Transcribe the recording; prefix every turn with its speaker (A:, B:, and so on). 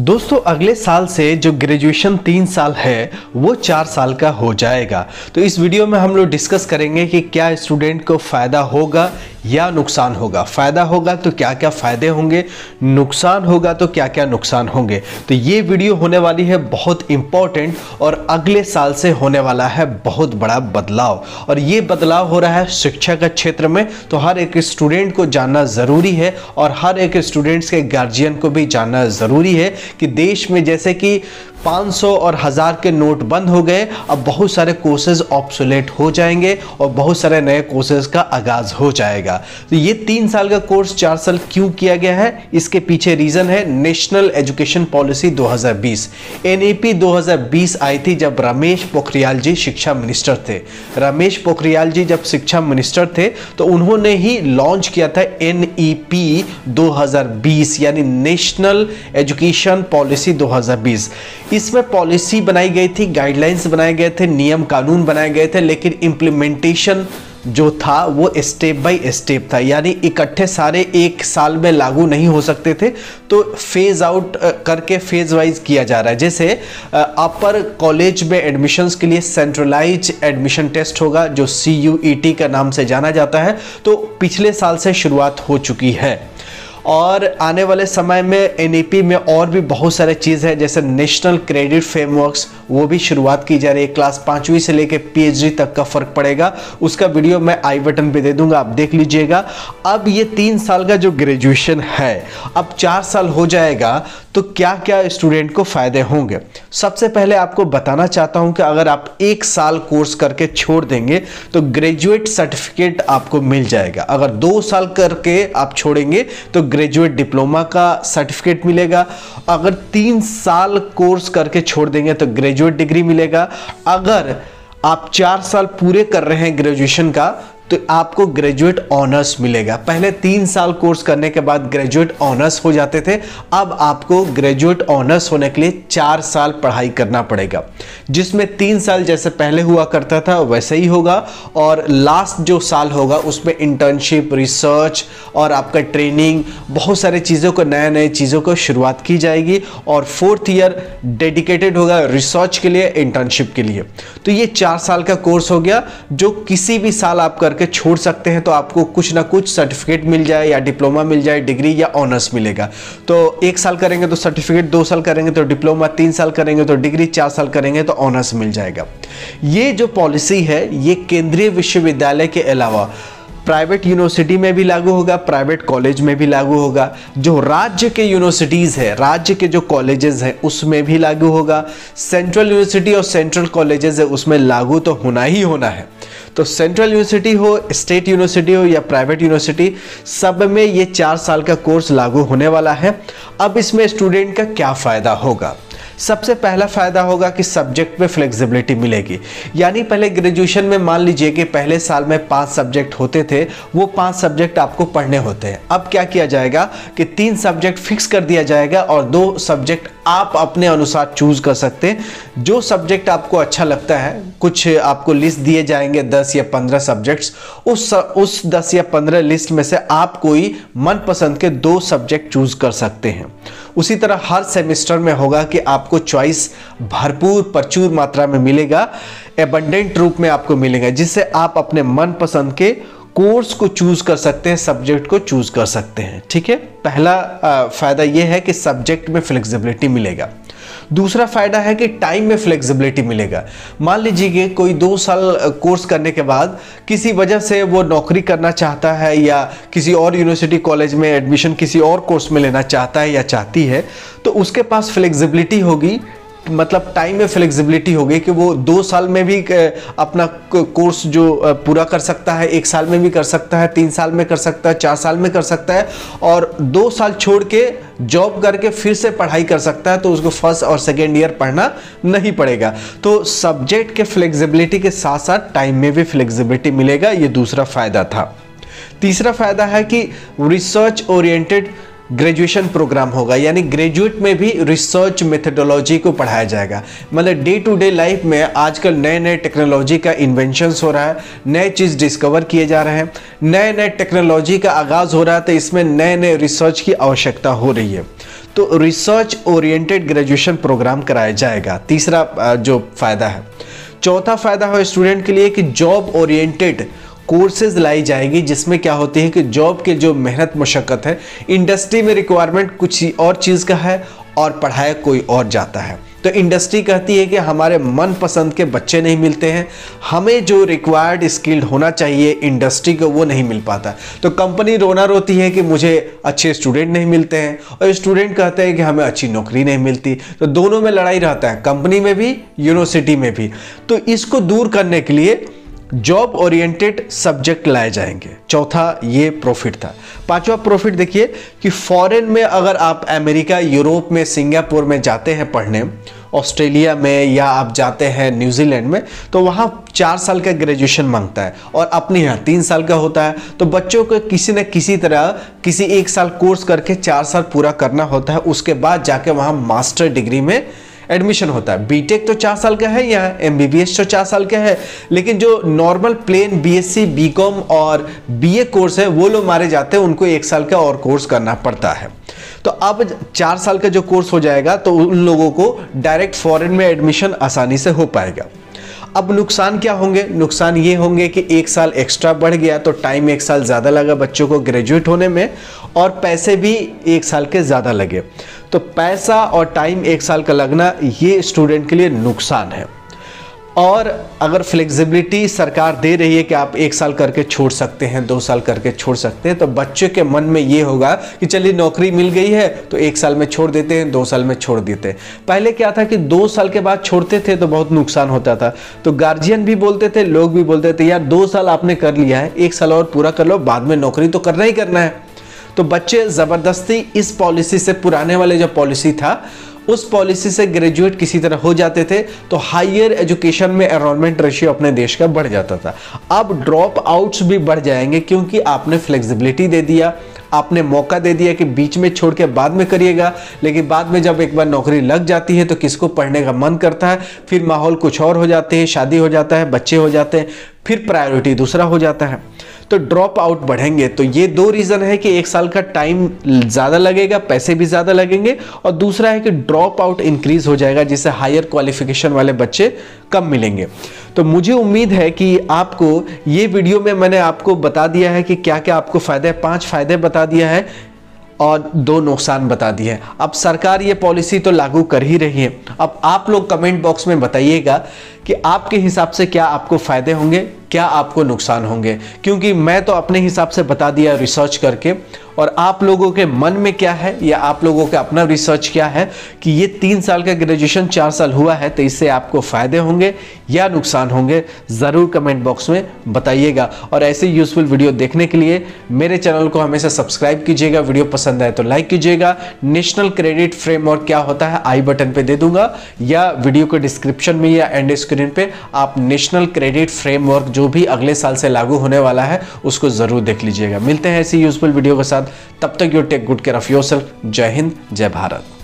A: दोस्तों अगले साल से जो ग्रेजुएशन 3 साल है वो 4 साल का हो जाएगा। तो इस वीडियो में हम लोग डिस्कस करेंगे कि क्या स्टूडेंट को फ़ायदा होगा या नुकसान होगा। फ़ायदा होगा तो क्या क्या फ़ायदे होंगे, नुकसान होगा तो क्या क्या नुकसान होंगे। तो ये वीडियो होने वाली है बहुत इम्पॉर्टेंट और अगले साल से होने वाला है बहुत बड़ा बदलाव, और ये बदलाव हो रहा है शिक्षा के क्षेत्र में। तो हर एक स्टूडेंट को जानना ज़रूरी है और हर एक स्टूडेंट्स के गार्जियन को भी जानना ज़रूरी है कि देश में जैसे कि 500 और 1000 के नोट बंद हो गए, अब बहुत सारे कोर्सेज ऑब्सोलेट हो जाएंगे और बहुत सारे नए कोर्सेज का आगाज हो जाएगा। तो ये 3 साल का कोर्स 4 साल क्यों किया गया है, इसके पीछे रीजन है नेशनल एजुकेशन पॉलिसी 2020। एनईपी 2020 आई थी जब रमेश पोखरियाल जी शिक्षा मिनिस्टर थे। रमेश पोखरियाल जी जब शिक्षा मिनिस्टर थे तो उन्होंने ही लॉन्च किया था एनईपी 2020 यानी नेशनल एजुकेशन पॉलिसी 2020। इसमें पॉलिसी बनाई गई थी, गाइडलाइंस बनाए गए थे, नियम कानून बनाए गए थे, लेकिन इम्प्लीमेंटेशन जो था वो स्टेप बाय स्टेप था, यानी इकट्ठे सारे एक साल में लागू नहीं हो सकते थे। तो फेज आउट करके फेज वाइज किया जा रहा है। जैसे अपर कॉलेज में एडमिशन्स के लिए सेंट्रलाइज एडमिशन टेस्ट होगा जो CUET का नाम से जाना जाता है, तो पिछले साल से शुरुआत हो चुकी है। और आने वाले समय में एनईपी में और भी बहुत सारे चीज़ है, जैसे नेशनल क्रेडिट फ्रेमवर्क्स, वो भी शुरुआत की जा रही है। क्लास 5वीं से लेकर PhD तक का फर्क पड़ेगा, उसका वीडियो मैं आई बटन पे दे दूंगा, आप देख लीजिएगा। अब ये 3 साल का जो ग्रेजुएशन है अब 4 साल हो जाएगा, तो क्या क्या स्टूडेंट को फायदे होंगे। सबसे पहले आपको बताना चाहता हूं कि अगर आप 1 साल कोर्स करके छोड़ देंगे तो ग्रेजुएट सर्टिफिकेट आपको मिल जाएगा। अगर 2 साल करके आप छोड़ेंगे तो ग्रेजुएट डिप्लोमा का सर्टिफिकेट मिलेगा। अगर 3 साल कोर्स करके छोड़ देंगे तो ग्रेजुएट डिग्री मिलेगा। अगर आप 4 साल पूरे कर रहे हैं ग्रेजुएशन का तो आपको ग्रेजुएट ऑनर्स मिलेगा। पहले 3 साल कोर्स करने के बाद ग्रेजुएट ऑनर्स हो जाते थे, अब आपको ग्रेजुएट ऑनर्स होने के लिए 4 साल पढ़ाई करना पड़ेगा, जिसमें 3 साल जैसे पहले हुआ करता था वैसे ही होगा, और लास्ट जो साल होगा उसमें इंटर्नशिप, रिसर्च और आपका ट्रेनिंग, बहुत सारी चीज़ों को नए चीज़ों को शुरुआत की जाएगी। और 4th ईयर डेडिकेटेड होगा रिसर्च के लिए, इंटर्नशिप के लिए। तो ये 4 साल का कोर्स हो गया जो किसी भी साल आप करके छोड़ सकते हैं, तो आपको कुछ ना कुछ सर्टिफिकेट मिल जाए, या डिप्लोमा मिल जाए, डिग्री या ऑनर्स मिलेगा। तो 1 साल करेंगे तो सर्टिफिकेट, 2 साल करेंगे तो डिप्लोमा, 3 साल करेंगे तो डिग्री, 4 साल करेंगे तो ऑनर्स मिल जाएगा। ये जो पॉलिसी है ये केंद्रीय विश्वविद्यालय के अलावा प्राइवेट यूनिवर्सिटी में भी लागू होगा, प्राइवेट कॉलेज में भी लागू होगा, जो राज्य के यूनिवर्सिटीज़ है, राज्य के जो कॉलेजेस हैं उसमें भी लागू होगा, सेंट्रल यूनिवर्सिटी और सेंट्रल कॉलेजेस है उसमें लागू तो होना ही होना है। तो सेंट्रल यूनिवर्सिटी हो, स्टेट यूनिवर्सिटी हो या प्राइवेट यूनिवर्सिटी, सब में ये 4 साल का कोर्स लागू होने वाला है। अब इसमें स्टूडेंट का क्या फ़ायदा होगा। सबसे पहला फ़ायदा होगा कि सब्जेक्ट में फ्लेक्सिबिलिटी मिलेगी। यानी पहले ग्रेजुएशन में मान लीजिए कि पहले साल में 5 सब्जेक्ट होते थे, वो 5 सब्जेक्ट आपको पढ़ने होते हैं। अब क्या किया जाएगा कि 3 सब्जेक्ट फिक्स कर दिया जाएगा और 2 सब्जेक्ट आप अपने अनुसार चूज कर सकते हैं। जो सब्जेक्ट आपको अच्छा लगता है, कुछ आपको लिस्ट दिए जाएंगे 10 या 15 सब्जेक्ट्स, उस 10 या 15 लिस्ट में से आप कोई मनपसंद के 2 सब्जेक्ट चूज कर सकते हैं। उसी तरह हर सेमेस्टर में होगा कि आपको चॉइस भरपूर प्रचुर मात्रा में मिलेगा, एबंडेंट रूप में आपको मिलेगा, जिससे आप अपने मनपसंद के कोर्स को चूज कर सकते हैं, सब्जेक्ट को चूज कर सकते हैं। ठीक है, पहला फायदा यह है कि सब्जेक्ट में फ्लेक्सिबिलिटी मिलेगा। दूसरा फायदा है कि टाइम में फ्लेक्सिबिलिटी मिलेगा। मान लीजिए कि कोई 2 साल कोर्स करने के बाद किसी वजह से वो नौकरी करना चाहता है या किसी और यूनिवर्सिटी कॉलेज में एडमिशन किसी और कोर्स में लेना चाहता है या चाहती है, तो उसके पास फ्लेक्सिबिलिटी होगी, मतलब टाइम में फ्लेक्सिबिलिटी होगी कि वो 2 साल में भी अपना कोर्स जो पूरा कर सकता है, 1 साल में भी कर सकता है, 3 साल में कर सकता है, 4 साल में कर सकता है, और 2 साल छोड़ के जॉब करके फिर से पढ़ाई कर सकता है, तो उसको 1st और 2nd ईयर पढ़ना नहीं पड़ेगा। तो सब्जेक्ट के फ्लेक्सिबिलिटी के साथ साथ टाइम में भी फ्लेक्सिबिलिटी मिलेगा, ये दूसरा फायदा था। तीसरा फायदा है कि रिसर्च ओरिएंटेड ग्रेजुएशन प्रोग्राम होगा, यानी ग्रेजुएट में भी रिसर्च मेथडोलॉजी को पढ़ाया जाएगा। मतलब डे टू डे लाइफ में आजकल नए टेक्नोलॉजी का इन्वेंशंस हो रहा है, नए चीज़ डिस्कवर किए जा रहे हैं, नए टेक्नोलॉजी का आगाज़ हो रहा है, तो इसमें नए रिसर्च की आवश्यकता हो रही है। तो रिसर्च ओरिएंटेड ग्रेजुएशन प्रोग्राम कराया जाएगा, तीसरा जो फायदा है। चौथा फायदा है स्टूडेंट के लिए कि जॉब ओरिएंटेड कोर्सेज लाई जाएगी, जिसमें क्या होती है कि जॉब के जो मेहनत मशक्क़त है, इंडस्ट्री में रिक्वायरमेंट कुछ और चीज़ का है और पढ़ाया कोई और जाता है। तो इंडस्ट्री कहती है कि हमारे मनपसंद के बच्चे नहीं मिलते हैं, हमें जो रिक्वायर्ड स्किल्ड होना चाहिए इंडस्ट्री को वो नहीं मिल पाता। तो कंपनी रोना रोती है कि मुझे अच्छे स्टूडेंट नहीं मिलते हैं, और स्टूडेंट कहते हैं कि हमें अच्छी नौकरी नहीं मिलती। तो दोनों में लड़ाई रहता है, कंपनी में भी यूनिवर्सिटी में भी। तो इसको दूर करने के लिए जॉब ओरिएंटेड सब्जेक्ट लाए जाएंगे। चौथा ये प्रॉफिट था। पांचवा प्रॉफिट देखिए कि फॉरेन में अगर आप अमेरिका, यूरोप में, सिंगापुर में जाते हैं पढ़ने, ऑस्ट्रेलिया में, या आप जाते हैं न्यूजीलैंड में, तो वहाँ 4 साल का ग्रेजुएशन मांगता है और अपने यहाँ 3 साल का होता है। तो बच्चों को किसी न किसी तरह किसी 1 साल कोर्स करके 4 साल पूरा करना होता है। उसके बाद जाके वहाँ मास्टर डिग्री में एडमिशन होता है। बीटेक तो 4 साल का है, यहाँ एमबीबीएस तो 4 साल का है, लेकिन जो नॉर्मल प्लेन बीएससी, बीकॉम और बीए कोर्स है वो लोग मारे जाते हैं, उनको 1 साल का और कोर्स करना पड़ता है। तो अब 4 साल का जो कोर्स हो जाएगा तो उन लोगों को डायरेक्ट फॉरेन में एडमिशन आसानी से हो पाएगा। अब नुकसान क्या होंगे? नुकसान ये होंगे कि 1 साल एक्स्ट्रा बढ़ गया तो टाइम 1 साल ज़्यादा लगा बच्चों को ग्रेजुएट होने में, और पैसे भी 1 साल के ज़्यादा लगे। तो पैसा और टाइम 1 साल का लगना ये स्टूडेंट के लिए नुकसान है। और अगर फ्लेक्सिबिलिटी सरकार दे रही है कि आप 1 साल करके छोड़ सकते हैं, 2 साल करके छोड़ सकते हैं, तो बच्चे के मन में ये होगा कि चलिए नौकरी मिल गई है तो 1 साल में छोड़ देते हैं, 2 साल में छोड़ देते हैं। पहले क्या था कि 2 साल के बाद छोड़ते थे तो बहुत नुकसान होता था, तो गार्जियन भी बोलते थे, लोग भी बोलते थे यार 2 साल आपने कर लिया है, 1 साल और पूरा कर लो, बाद में नौकरी तो करना ही करना है। तो बच्चे ज़बरदस्ती इस पॉलिसी से, पुराने वाले जो पॉलिसी था उस पॉलिसी से ग्रेजुएट किसी तरह हो जाते थे, तो हायर एजुकेशन में एनरोलमेंट रेशियो अपने देश का बढ़ जाता था। अब ड्रॉप आउट्स भी बढ़ जाएंगे क्योंकि आपने फ्लेक्सिबिलिटी दे दिया, आपने मौका दे दिया कि बीच में छोड़ के बाद में करिएगा। लेकिन बाद में जब एक बार नौकरी लग जाती है तो किसको पढ़ने का मन करता है, फिर माहौल कुछ और हो जाते हैं, शादी हो जाता है, बच्चे हो जाते हैं, फिर प्रायोरिटी दूसरा हो जाता है, तो ड्रॉप आउट बढ़ेंगे। तो ये 2 रीज़न है कि 1 साल का टाइम ज़्यादा लगेगा, पैसे भी ज़्यादा लगेंगे, और दूसरा है कि ड्रॉप आउट इंक्रीज हो जाएगा, जिससे हायर क्वालिफिकेशन वाले बच्चे कम मिलेंगे। तो मुझे उम्मीद है कि आपको ये वीडियो में मैंने आपको बता दिया है कि क्या क्या आपको फ़ायदे, 5 फायदे बता दिया है और 2 नुकसान बता दिए हैं। अब सरकार ये पॉलिसी तो लागू कर ही रही है। अब आप लोग कमेंट बॉक्स में बताइएगा कि आपके हिसाब से क्या आपको फ़ायदे होंगे, क्या आपको नुकसान होंगे, क्योंकि मैं तो अपने हिसाब से बता दिया रिसर्च करके, और आप लोगों के मन में क्या है या आप लोगों का अपना रिसर्च क्या है कि ये 3 साल का ग्रेजुएशन 4 साल हुआ है तो इससे आपको फ़ायदे होंगे या नुकसान होंगे, ज़रूर कमेंट बॉक्स में बताइएगा। और ऐसे यूज़फुल वीडियो देखने के लिए मेरे चैनल को हमेशा सब्सक्राइब कीजिएगा, वीडियो पसंद आए तो लाइक कीजिएगा। नेशनल क्रेडिट फ्रेमवर्क क्या होता है आई बटन पे दे दूंगा, या वीडियो के डिस्क्रिप्शन में या एंड स्क्रीन पे आप नेशनल क्रेडिट फ्रेमवर्क जो भी अगले साल से लागू होने वाला है उसको ज़रूर देख लीजिएगा। मिलते हैं ऐसी यूज़फुल वीडियो के साथ, तब तक you take good care of yourself. जय हिंद, जय भारत।